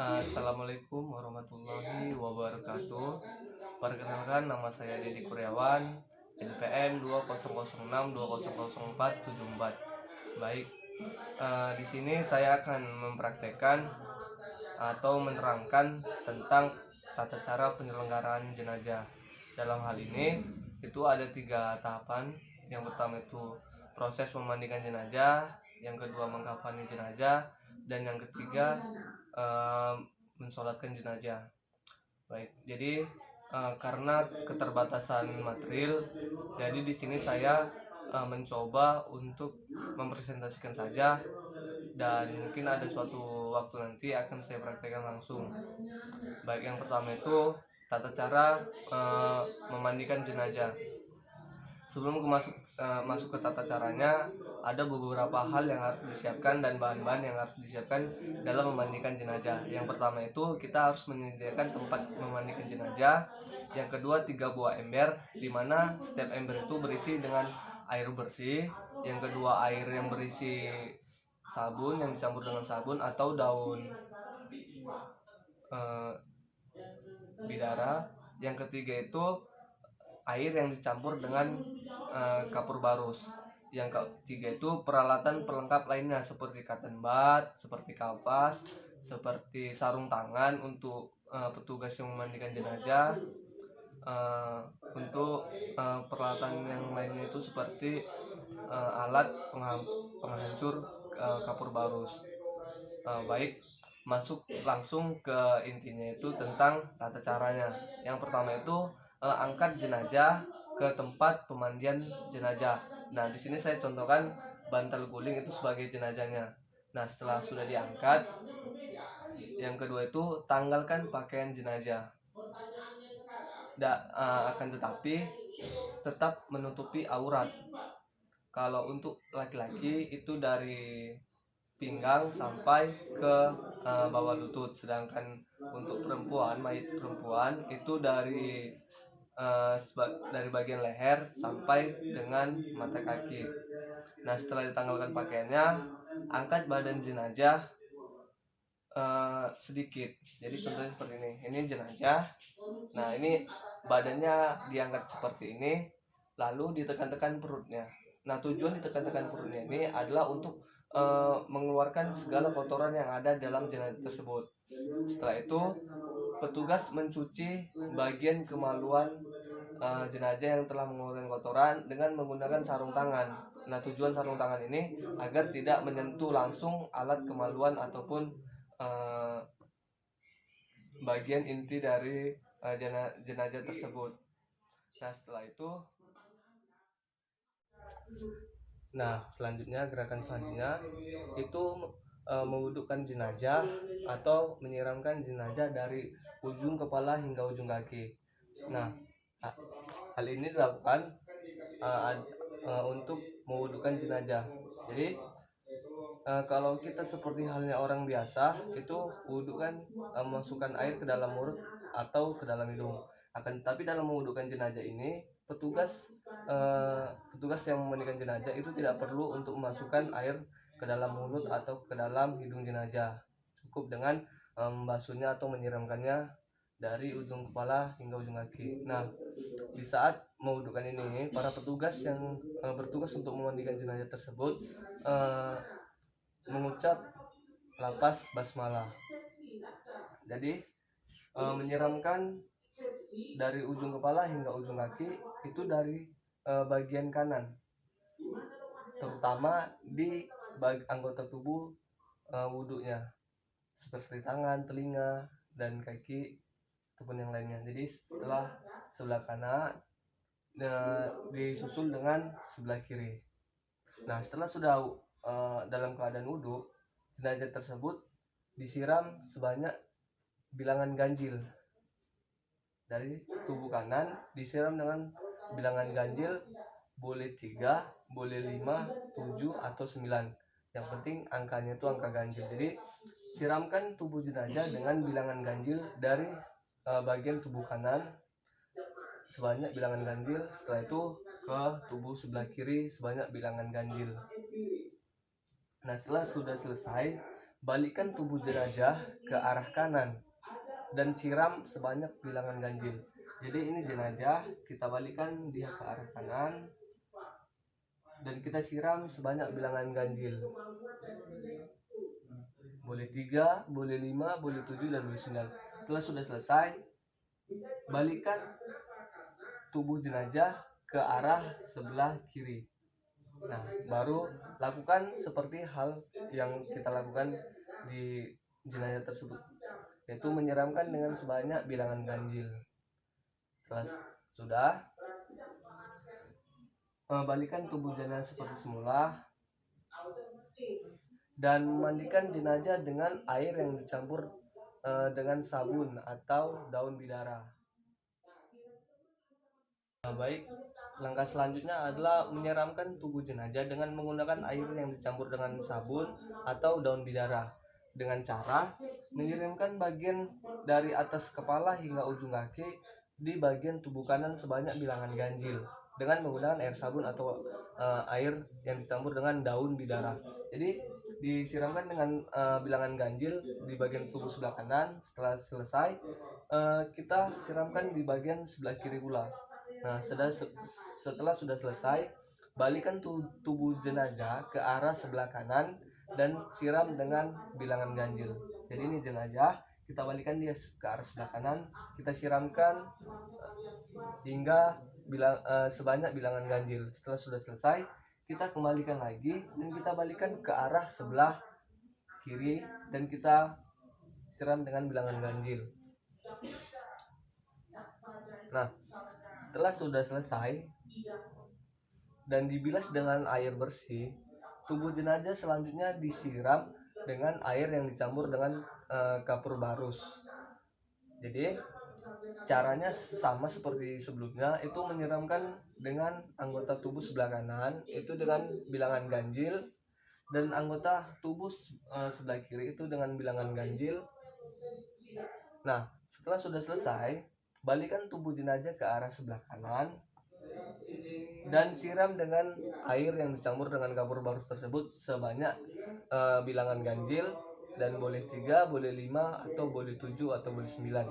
Assalamualaikum warahmatullahi wabarakatuh. Perkenalkan, nama saya Dedi Kuryawan, NPM 20062000474. Baik, di sini saya akan mempraktekkan atau menerangkan tentang tata cara penyelenggaraan jenazah. Dalam hal ini itu ada 3 tahapan. Yang pertama itu proses memandikan jenazah, yang kedua mengkafani jenazah, dan yang ketiga mensolatkan jenazah. Baik, jadi karena keterbatasan material, jadi di sini saya mencoba untuk mempresentasikan saja, dan mungkin ada suatu waktu nanti akan saya praktekkan langsung. Baik, yang pertama itu tata cara memandikan jenazah. Sebelum masuk ke tata caranya, ada beberapa hal yang harus disiapkan dan bahan-bahan yang harus disiapkan dalam memandikan jenazah. Yang pertama itu kita harus menyediakan tempat memandikan jenazah. Yang kedua, 3 buah ember, di mana setiap ember itu berisi dengan air bersih. Yang kedua, air yang berisi sabun yang dicampur dengan sabun atau daun eh, bidara. Yang ketiga itu air yang dicampur dengan kapur barus. Yang ketiga itu peralatan pelengkap lainnya seperti cotton bud, seperti kapas, seperti sarung tangan untuk petugas yang memandikan jenazah. Untuk peralatan yang lainnya itu seperti alat penghancur kapur barus. Baik, masuk langsung ke intinya itu tentang tata caranya. Yang pertama itu angkat jenazah ke tempat pemandian jenazah. Nah, di sini saya contohkan bantal guling itu sebagai jenazahnya. Nah, setelah sudah diangkat, yang kedua itu tanggalkan pakaian jenazah. Akan tetapi tetap menutupi aurat. Kalau untuk laki-laki itu dari pinggang sampai ke bawah lutut, sedangkan untuk mayat perempuan itu dari bagian leher sampai dengan mata kaki. Nah, setelah ditanggalkan pakaiannya, angkat badan jenazah sedikit. Jadi contohnya seperti ini. Ini jenazah. Nah, ini badannya diangkat seperti ini, lalu ditekan-tekan perutnya. Nah, tujuan ditekan-tekan perutnya ini adalah untuk mengeluarkan segala kotoran yang ada dalam jenazah tersebut. Setelah itu, petugas mencuci bagian kemaluan jenazah yang telah mengeluarkan kotoran dengan menggunakan sarung tangan. Nah, tujuan sarung tangan ini agar tidak menyentuh langsung alat kemaluan ataupun bagian inti dari jenazah tersebut. Nah, setelah itu, selanjutnya gerakan selanjutnya itu mewudukkan jenazah atau menyiramkan jenazah dari ujung kepala hingga ujung kaki. Nah, hal ini dilakukan untuk mewudukkan jenazah. Jadi kalau kita seperti halnya orang biasa, itu wudhu kan memasukkan air ke dalam mulut atau ke dalam hidung. Akan tetapi dalam mewudukkan jenazah ini, petugas yang memandikan jenazah itu tidak perlu untuk memasukkan air ke dalam mulut atau ke dalam hidung jenazah. Cukup dengan membasuhnya atau menyiramkannya dari ujung kepala hingga ujung kaki. Nah, di saat mewudukkan ini, para petugas yang bertugas untuk memandikan jenazah tersebut mengucap lapas basmalah. Jadi menyiramkan dari ujung kepala hingga ujung kaki itu dari bagian kanan, terutama di anggota tubuh wudhunya seperti tangan, telinga, dan kaki ataupun yang lainnya. Jadi setelah sebelah kanan disusul dengan sebelah kiri. Nah, setelah sudah dalam keadaan wudhu, jenazah tersebut disiram sebanyak bilangan ganjil. Dari tubuh kanan disiram dengan bilangan ganjil, boleh 3, boleh 5, 7, atau 9. Yang penting angkanya itu angka ganjil. Jadi siramkan tubuh jenazah dengan bilangan ganjil dari bagian tubuh kanan sebanyak bilangan ganjil. Setelah itu ke tubuh sebelah kiri sebanyak bilangan ganjil. Nah, setelah sudah selesai, Balikkan tubuh jenazah ke arah kanan dan siram sebanyak bilangan ganjil. Jadi ini jenazah, kita balikkan dia ke arah kanan dan kita siram sebanyak bilangan ganjil. Boleh 3, boleh 5, boleh 7, dan boleh 9. Setelah sudah selesai, balikkan tubuh jenazah ke arah sebelah kiri. Nah, baru lakukan seperti hal yang kita lakukan di jenazah tersebut, yaitu menyiramkan dengan sebanyak bilangan ganjil. Setelah sudah, balikkan tubuh jenazah seperti semula dan mandikan jenazah dengan air yang dicampur dengan sabun atau daun bidara. Nah, baik, langkah selanjutnya adalah menyiramkan tubuh jenazah dengan menggunakan air yang dicampur dengan sabun atau daun bidara, dengan cara menyiramkan bagian dari atas kepala hingga ujung kaki di bagian tubuh kanan sebanyak bilangan ganjil dengan menggunakan air sabun atau air yang dicampur dengan daun bidara. Jadi disiramkan dengan bilangan ganjil di bagian tubuh sebelah kanan. Setelah selesai, kita siramkan di bagian sebelah kiri pula. Nah, setelah sudah selesai, balikkan tubuh jenazah ke arah sebelah kanan dan siram dengan bilangan ganjil. Jadi ini jenazah, kita balikkan dia ke arah sebelah kanan, kita siramkan hingga sebanyak bilangan ganjil. Setelah sudah selesai, kita kembalikan lagi dan kita balikkan ke arah sebelah kiri dan kita siram dengan bilangan ganjil. Nah, setelah sudah selesai dan dibilas dengan air bersih, tubuh jenazah selanjutnya disiram dengan air yang dicampur dengan kapur barus. Jadi caranya sama seperti sebelumnya, itu menyiramkan dengan anggota tubuh sebelah kanan itu dengan bilangan ganjil dan anggota tubuh sebelah kiri itu dengan bilangan ganjil. Nah, setelah sudah selesai, balikkan tubuh jenazah ke arah sebelah kanan dan siram dengan air yang dicampur dengan kapur barus tersebut sebanyak bilangan ganjil, dan boleh 3, boleh 5, atau boleh 7, atau boleh 9.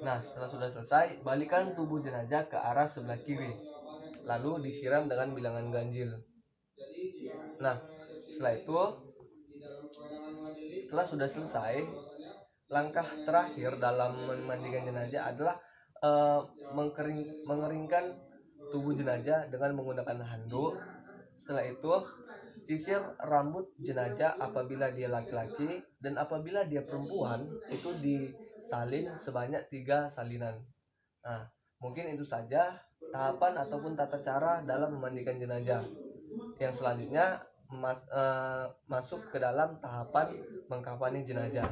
Nah, setelah sudah selesai, balikkan tubuh jenazah ke arah sebelah kiri lalu disiram dengan bilangan ganjil. Nah, setelah sudah selesai, langkah terakhir dalam memandikan jenazah adalah mengeringkan tubuh jenazah dengan menggunakan handuk. Setelah itu, sisir rambut jenazah apabila dia laki-laki, dan apabila dia perempuan itu disalin sebanyak 3 salinan. Nah, mungkin itu saja tahapan ataupun tata cara dalam memandikan jenazah. Yang selanjutnya masuk ke dalam tahapan mengkafani jenazah.